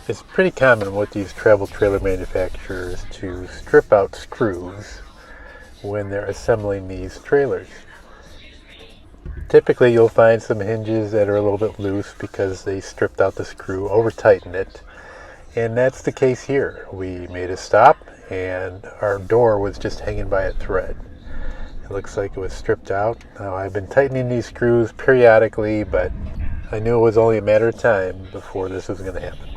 It's pretty common with these travel trailer manufacturers to strip out screws when they're assembling these trailers. Typically you'll find some hinges that are a little bit loose because they stripped out the screw, over tightened it, and that's the case here. We made a stop and our door was just hanging by a thread. It looks like it was stripped out. Now, I've been tightening these screws periodically, but I knew it was only a matter of time before this was going to happen.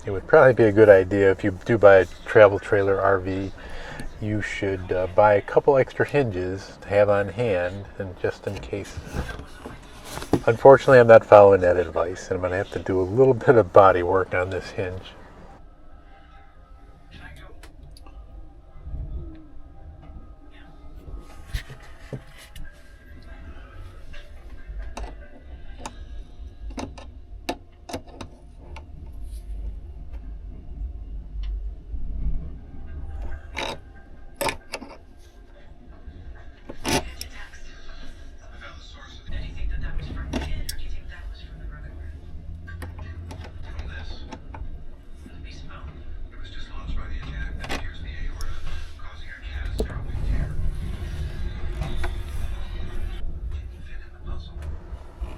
It would probably be a good idea if you do buy a travel trailer RV, you should buy a couple extra hinges to have on hand, and just in case. Unfortunately, I'm not following that advice, and I'm going to have to do a little bit of body work on this hinge.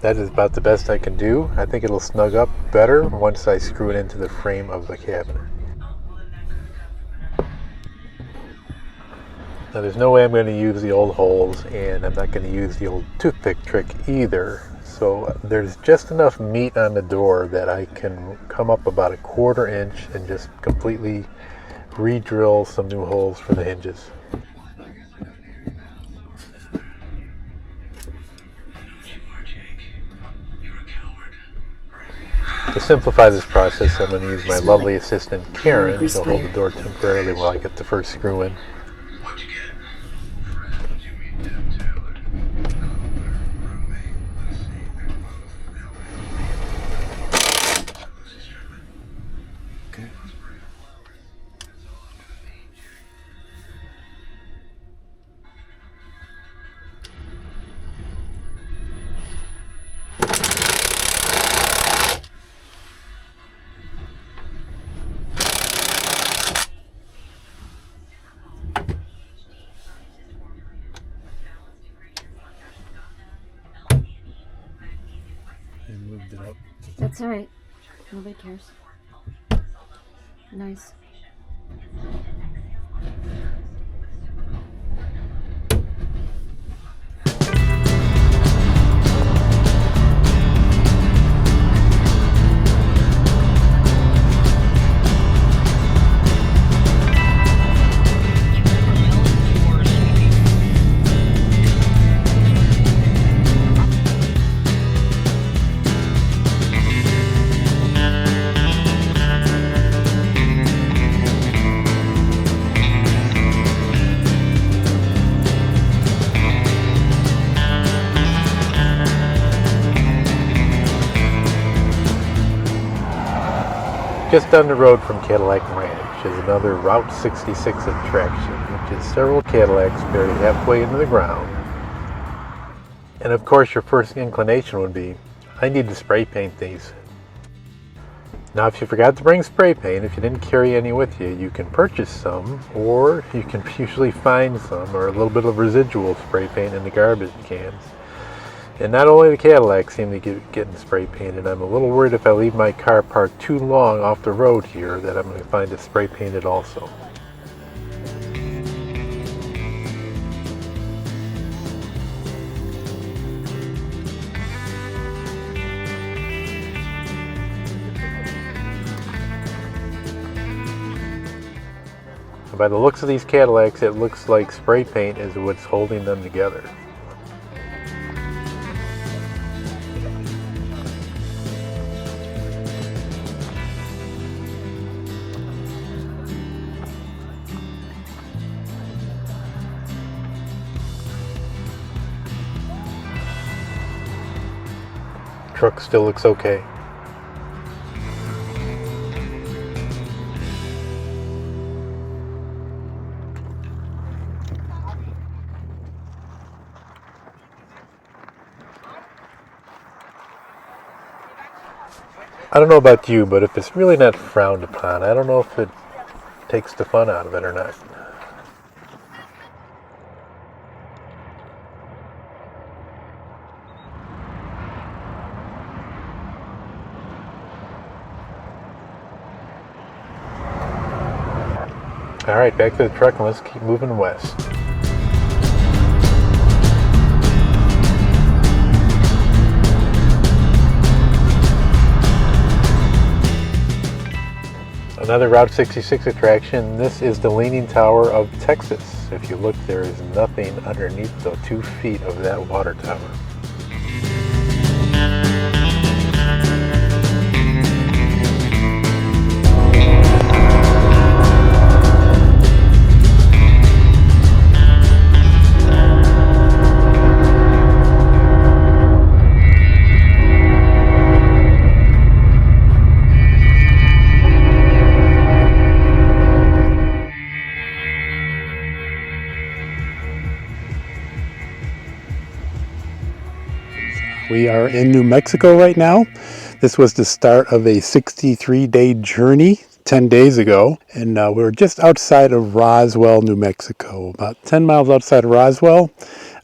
That is about the best I can do. I think it'll snug up better once I screw it into the frame of the cabinet. Now, there's no way I'm going to use the old holes, and I'm not going to use the old toothpick trick either. So there's just enough meat on the door that I can come up about 1/4 inch and just completely re-drill some new holes for the hinges. To simplify this process, I'm going to use my lovely assistant Karen to hold the door temporarily while I get the first screw in. Moved it up. That's all right. Nobody cares. Nice. Just down the road from Cadillac Ranch is another Route 66 attraction, which is several Cadillacs buried halfway into the ground. And of course your first inclination would be, I need to spray paint these. Now if you forgot to bring spray paint, if you didn't carry any with you, you can purchase some, or you can usually find some, or a little bit of residual spray paint in the garbage cans. And not only the Cadillacs seem to get getting spray painted, I'm a little worried if I leave my car parked too long off the road here that I'm going to find it spray painted also. By the looks of these Cadillacs, it looks like spray paint is what's holding them together. Truck still looks okay. I don't know about you, but if it's really not frowned upon, I don't know if it takes the fun out of it or not. Alright, back to the truck and let's keep moving west. Another Route 66 attraction. This is the Leaning Tower of Texas. If you look, there is nothing underneath the 2 feet of that water tower. We are in New Mexico right now. This was the start of a 63-day journey 10 days ago, and we're just outside of Roswell, New Mexico, about 10 miles outside of Roswell.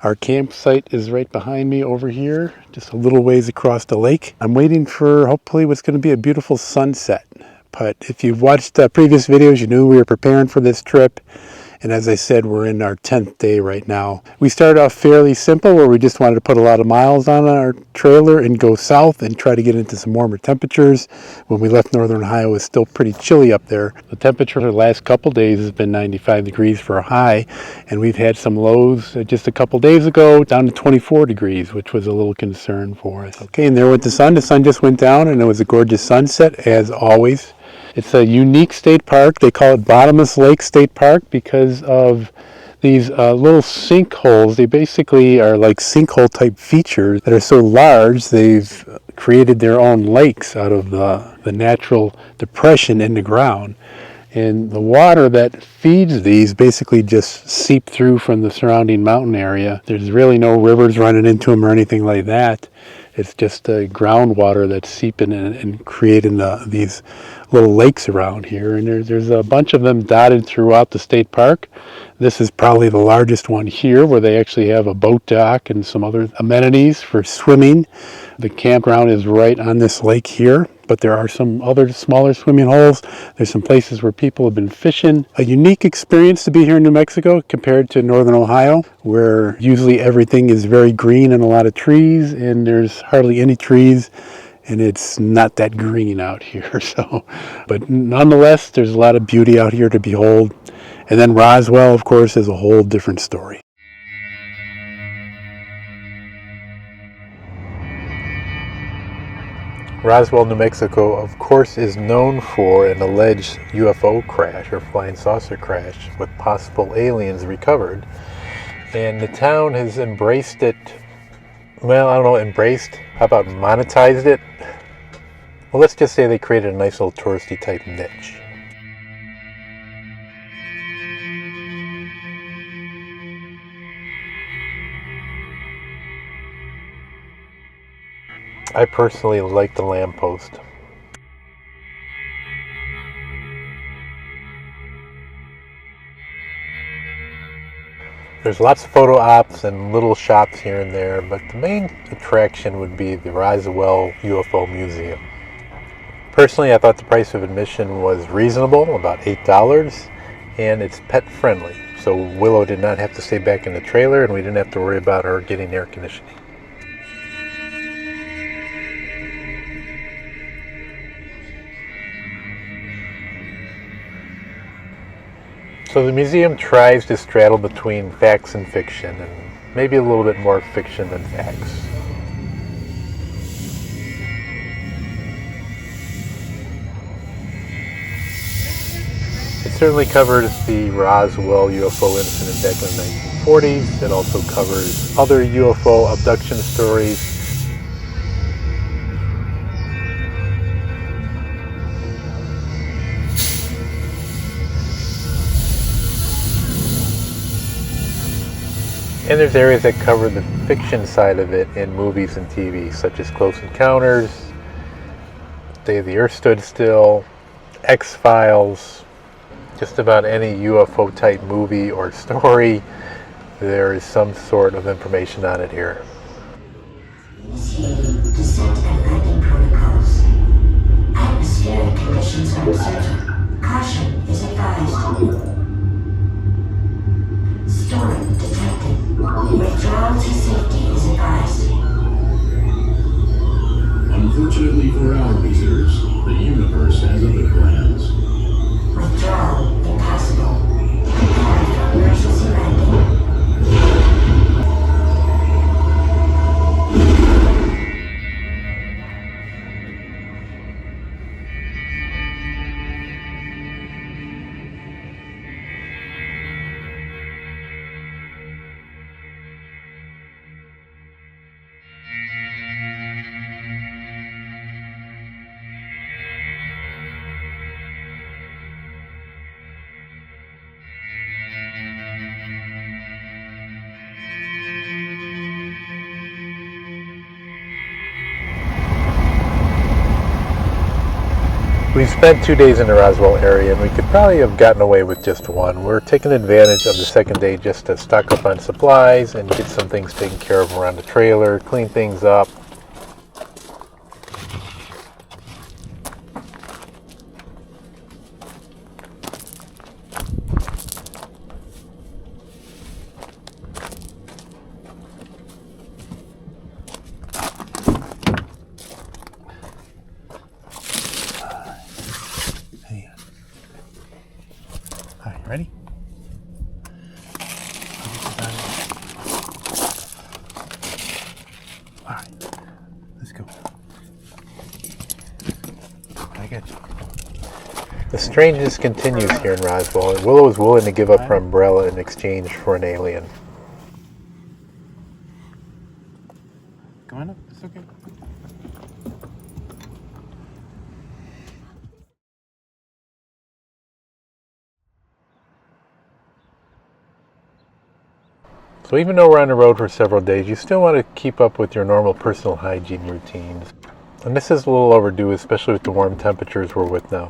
Our campsite is right behind me over here, just a little ways across the lake. I'm waiting for hopefully what's going to be a beautiful sunset. But if you've watched previous videos, you knew we were preparing for this trip. And as I said, we're in our 10th day right now. We started off fairly simple, where we just wanted to put a lot of miles on our trailer and go south and try to get into some warmer temperatures. When we left Northern Ohio, it was still pretty chilly up there. The temperature for the last couple days has been 95 degrees for a high, and we've had some lows just a couple days ago down to 24 degrees, which was a little concern for us. Okay, and there went the sun. The sun just went down, and it was a gorgeous sunset, as always. It's a unique state park. They call it Bottomless Lake State Park because of these little sinkholes. They basically are like sinkhole type features that are so large they've created their own lakes out of the natural depression in the ground. And the water that feeds these basically just seep through from the surrounding mountain area. There's really no rivers running into them or anything like that. It's just the groundwater that's seeping in and creating these little lakes around here. And there's a bunch of them dotted throughout the state park. This is probably the largest one here, where they actually have a boat dock and some other amenities for swimming. The campground is right on this lake here, but there are some other smaller swimming holes. There's some places where people have been fishing. A unique experience to be here in New Mexico compared to Northern Ohio, where usually everything is very green and a lot of trees, and there's hardly any trees, and it's not that green out here. But nonetheless, there's a lot of beauty out here to behold. And then Roswell, of course, is a whole different story. Roswell, New Mexico, of course, is known for an alleged UFO crash or flying saucer crash with possible aliens recovered. And the town has embraced it. Well, I don't know, embraced? How about monetized it? Well, let's just say they created a nice little touristy type niche. I personally like the lamppost. There's lots of photo ops and little shops here and there, but the main attraction would be the Roswell UFO Museum. Personally, I thought the price of admission was reasonable, about $8, and it's pet friendly. So Willow did not have to stay back in the trailer, and we didn't have to worry about her getting air conditioning. So the museum tries to straddle between facts and fiction, and maybe a little bit more fiction than facts. It certainly covers the Roswell UFO incident back in the 1940s. It also covers other UFO abduction stories. And there's areas that cover the fiction side of it in movies and TV, such as Close Encounters, Day the Earth Stood Still, X-Files, just about any UFO type movie or story, there is some sort of information on it here. Initiating descent and landing protocols. Atmospheric conditions are uncertain. Caution is advised. Storm detected. Withdrawal to safety is advised. Unfortunately for our visitors, the universe has other plans. Withdrawal impossible. Prepare for emergency landing. We've spent 2 days in the Roswell area, and we could probably have gotten away with just one. We're taking advantage of the second day just to stock up on supplies and get some things taken care of around the trailer, clean things up. Ready? All right, let's go. I got you. The strangeness continues here in Roswell, and Willow is willing to give up her umbrella in exchange for an alien. Come on up, it's okay. So even though we're on the road for several days, you still want to keep up with your normal personal hygiene routines. And this is a little overdue, especially with the warm temperatures we're with now.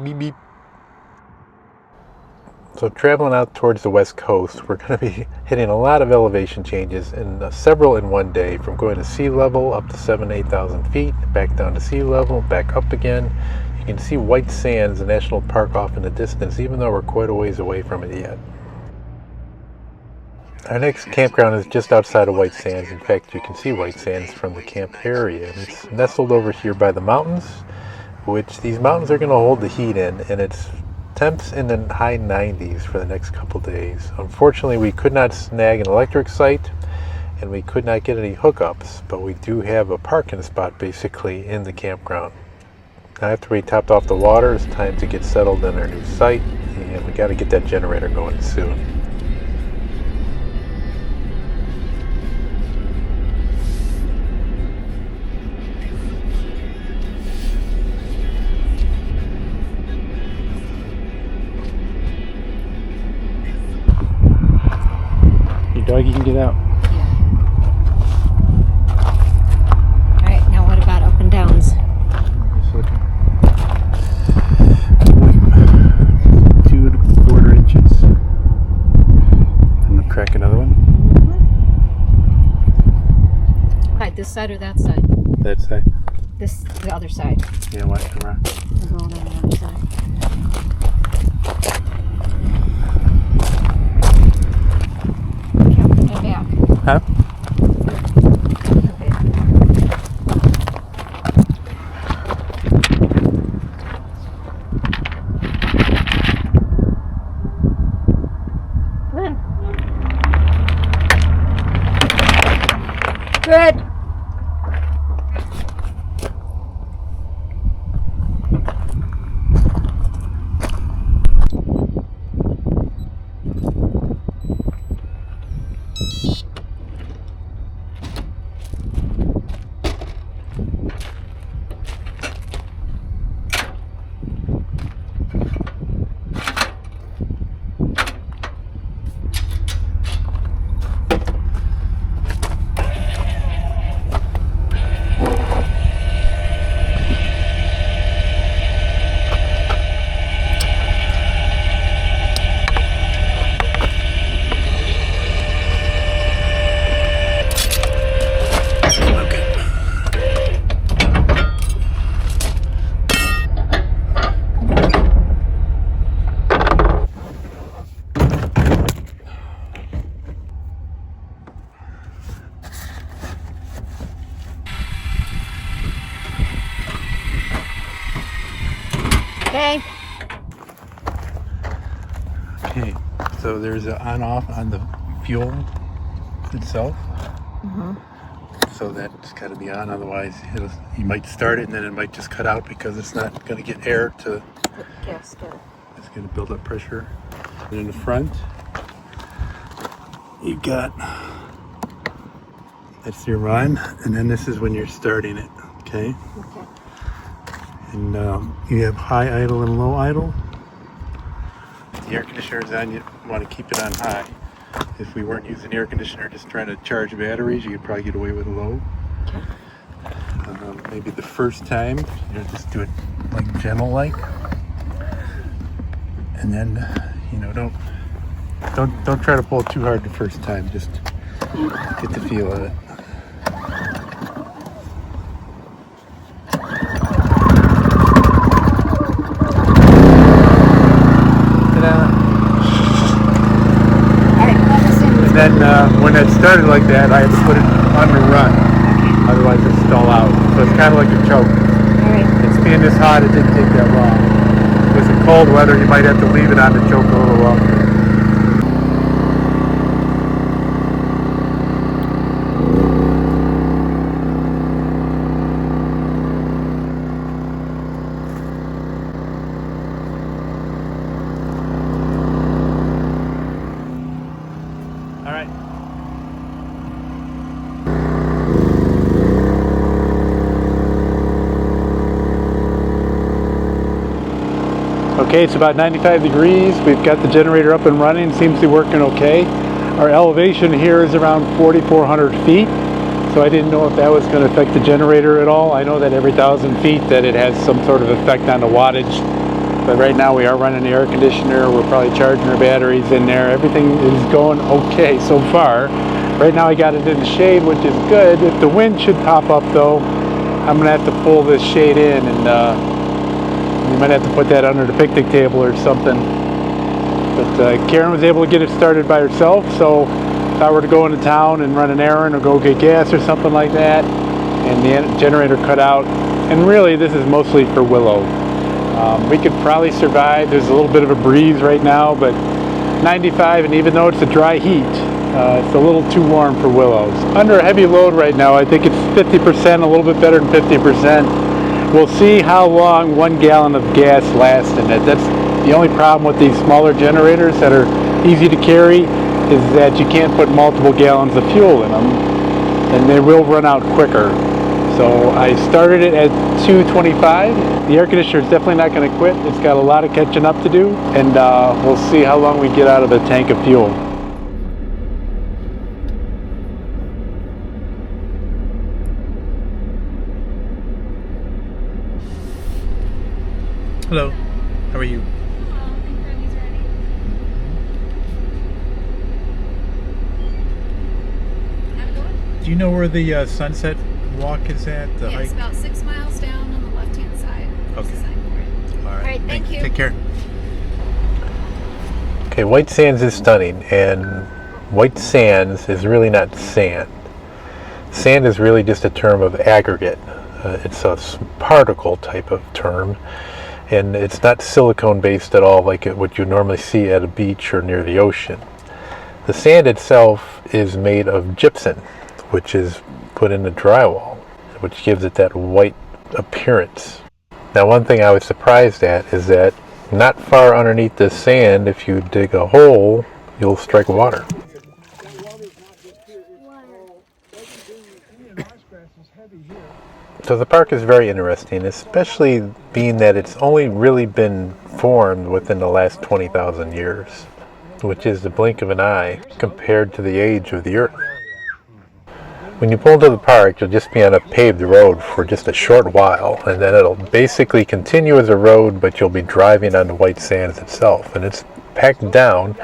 Beep beep. So traveling out towards the west coast, we're going to be hitting a lot of elevation changes, and several in one day, from going to sea level up to 8,000 feet, back down to sea level, back up again. You can see White Sands, the national park, off in the distance, even though we're quite a ways away from it yet. Our next campground is just outside of White Sands. In fact, you can see White Sands from the camp area. It's nestled over here by the mountains, which these mountains are going to hold the heat in, and it's temps in the high 90s for the next couple days. Unfortunately, we could not snag an electric site, and we could not get any hookups, but we do have a parking spot basically in the campground. Now, after we topped off the water, it's time to get settled in our new site, and we got to get that generator going soon. Doggy can get out. Alright, now what about up and downs? Just looking. 2 1/4 inches. And I'll crack another one. Right, this side or that side? That side. The other side. Yeah, watch the rock. We're going on the other side. Okay, put my back. Huh? Okay. Come on. Good. Okay. Okay, so there's an on-off on the fuel itself. So that's got to be on, otherwise you might start it and then it might just cut out because it's not going to get air to. Gasket. It's going to build up pressure. And in the front, you've got, that's your run, and then this is when you're starting it. Okay. Okay. And you have high idle and low idle. If the air conditioner is on, you want to keep it on high. If we weren't using air conditioner, just trying to charge batteries, you could probably get away with low. Okay. Maybe the first time, just do it like gentle like, and then don't try to pull too hard the first time. Just get the feel of it. And then when it started like that, I had to put it under run, otherwise it'd stall out. So it's kind of like a choke. Alright. It's being this hot, it didn't take that long. With the cold weather, you might have to leave it on the choke a little longer. Okay, it's about 95 degrees. We've got the generator up and running. Seems to be working okay. Our elevation here is around 4,400 feet. So I didn't know if that was going to affect the generator at all. I know that every 1,000 feet that it has some sort of effect on the wattage. But right now we are running the air conditioner. We're probably charging our batteries in there. Everything is going okay so far. Right now I got it in the shade, which is good. If the wind should pop up though, I'm going to have to pull this shade in, and you might have to put that under the picnic table or something. But Karen was able to get it started by herself, so if I were to go into town and run an errand or go get gas or something like that, and the generator cut out, and really this is mostly for Willow. We could probably survive. There's a little bit of a breeze right now, but 95, and even though it's a dry heat, it's a little too warm for Willows. Under a heavy load right now, I think it's 50%, a little bit better than 50%. We'll see how long 1 gallon of gas lasts in it. That's the only problem with these smaller generators that are easy to carry, is that you can't put multiple gallons of fuel in them, and they will run out quicker. So I started it at 225. The air conditioner is definitely not going to quit. It's got a lot of catching up to do, and we'll see how long we get out of the tank of fuel. Hello, how are you? I think Brandy's ready. I'm going. Do you know where the sunset walk is that? The Yes, hike? about 6 miles down on the left-hand side. There's a Okay. sign for it. All All right, thank you. Take care. Okay, White Sands is stunning, and White Sands is really not sand. Sand is really just a term of aggregate. It's a particle type of term, and it's not silicone based at all like what you normally see at a beach or near the ocean. The sand itself is made of gypsum, which is put in the drywall, which gives it that white appearance. Now, one thing I was surprised at is that not far underneath the sand, if you dig a hole, you'll strike water. So the park is very interesting, especially being that it's only really been formed within the last 20,000 years, which is the blink of an eye compared to the age of the Earth. When you pull into the park, you'll just be on a paved road for just a short while, and then it'll basically continue as a road, but you'll be driving on the White Sands itself. And it's packed down.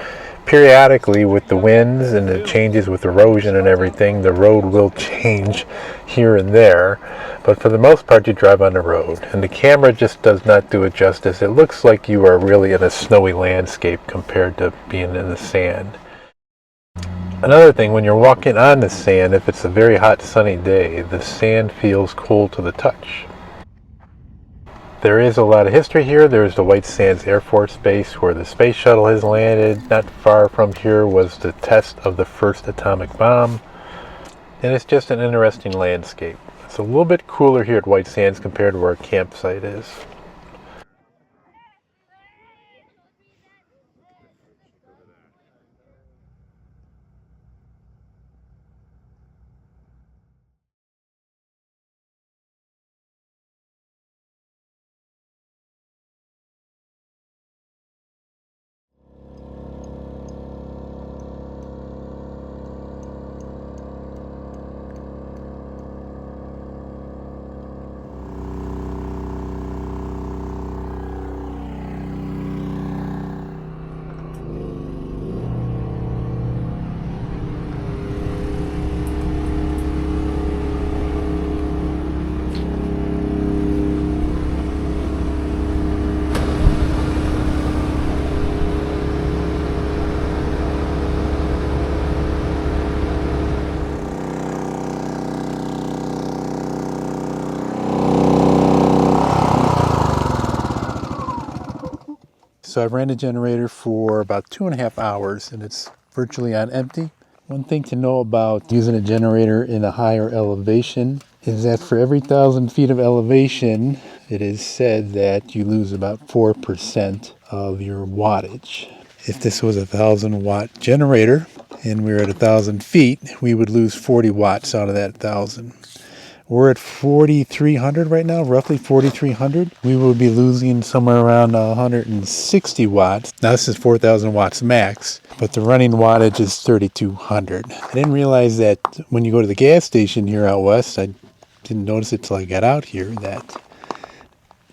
Periodically, with the winds and the changes with erosion and everything, the road will change here and there. But for the most part, you drive on the road. And the camera just does not do it justice. It looks like you are really in a snowy landscape compared to being in the sand. Another thing, when you're walking on the sand, if it's a very hot sunny day, the sand feels cold to the touch. There is a lot of history here. There's the White Sands Air Force Base where the space shuttle has landed. Not far from here was the test of the first atomic bomb. And it's just an interesting landscape. It's a little bit cooler here at White Sands compared to where our campsite is. So I ran a generator for about 2.5 hours and it's virtually on empty. One thing to know about using a generator in a higher elevation is that for every 1,000 feet of elevation, it is said that you lose about 4% of your wattage. If this was a 1,000-watt generator and we were at 1,000 feet, we would lose 40 watts out of that 1,000. We're at 4,300 right now, roughly 4,300. We will be losing somewhere around 160 watts. Now this is 4,000 watts max, but the running wattage is 3,200. I didn't realize that when you go to the gas station here out west, I didn't notice it till I got out here, that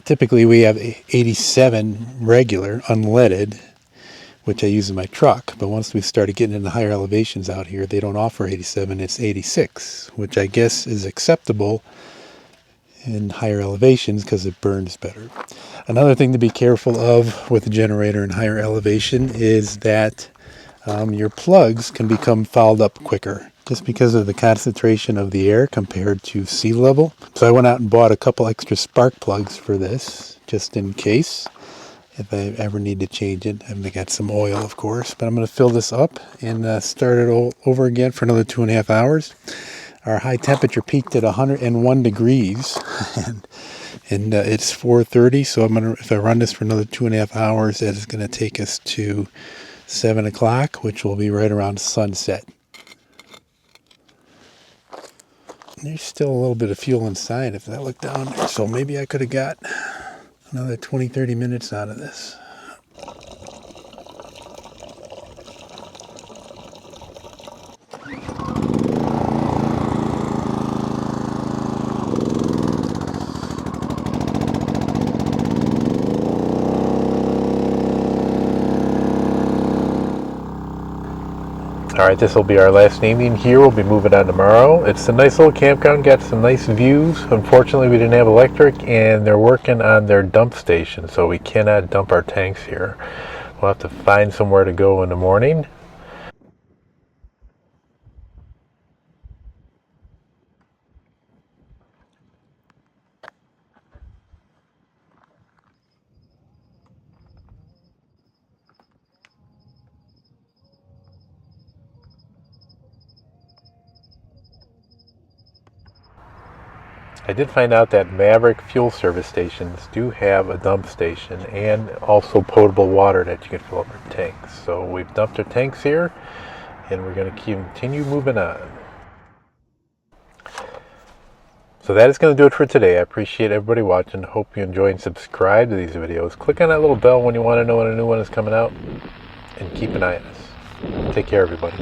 typically we have 87 regular unleaded, which I use in my truck. But once we started getting into higher elevations out here, they don't offer 87, it's 86, which I guess is acceptable in higher elevations because it burns better. Another thing to be careful of with a generator in higher elevation is that your plugs can become fouled up quicker just because of the concentration of the air compared to sea level. So I went out and bought a couple extra spark plugs for this just in case, if I ever need to change it. I got some oil, of course, but I'm going to fill this up and start it all over again for another 2.5 hours. Our high temperature peaked at 101 degrees, and it's 4:30. So if I run this for another 2.5 hours, that is going to take us to 7 o'clock, which will be right around sunset. There's still a little bit of fuel inside if I look down there, so maybe I could have got another 20-30 minutes out of this. Alright, this will be our last evening here. We'll be moving on tomorrow. It's a nice little campground, got some nice views. Unfortunately, we didn't have electric, and they're working on their dump station, so we cannot dump our tanks here. We'll have to find somewhere to go in the morning. I did find out that Maverick fuel service stations do have a dump station and also potable water that you can fill up your tanks. So we've dumped our tanks here, and we're going to continue moving on. So that is going to do it for today. I appreciate everybody watching. Hope you enjoy and subscribe to these videos. Click on that little bell when you want to know when a new one is coming out, and keep an eye on us. Take care, everybody.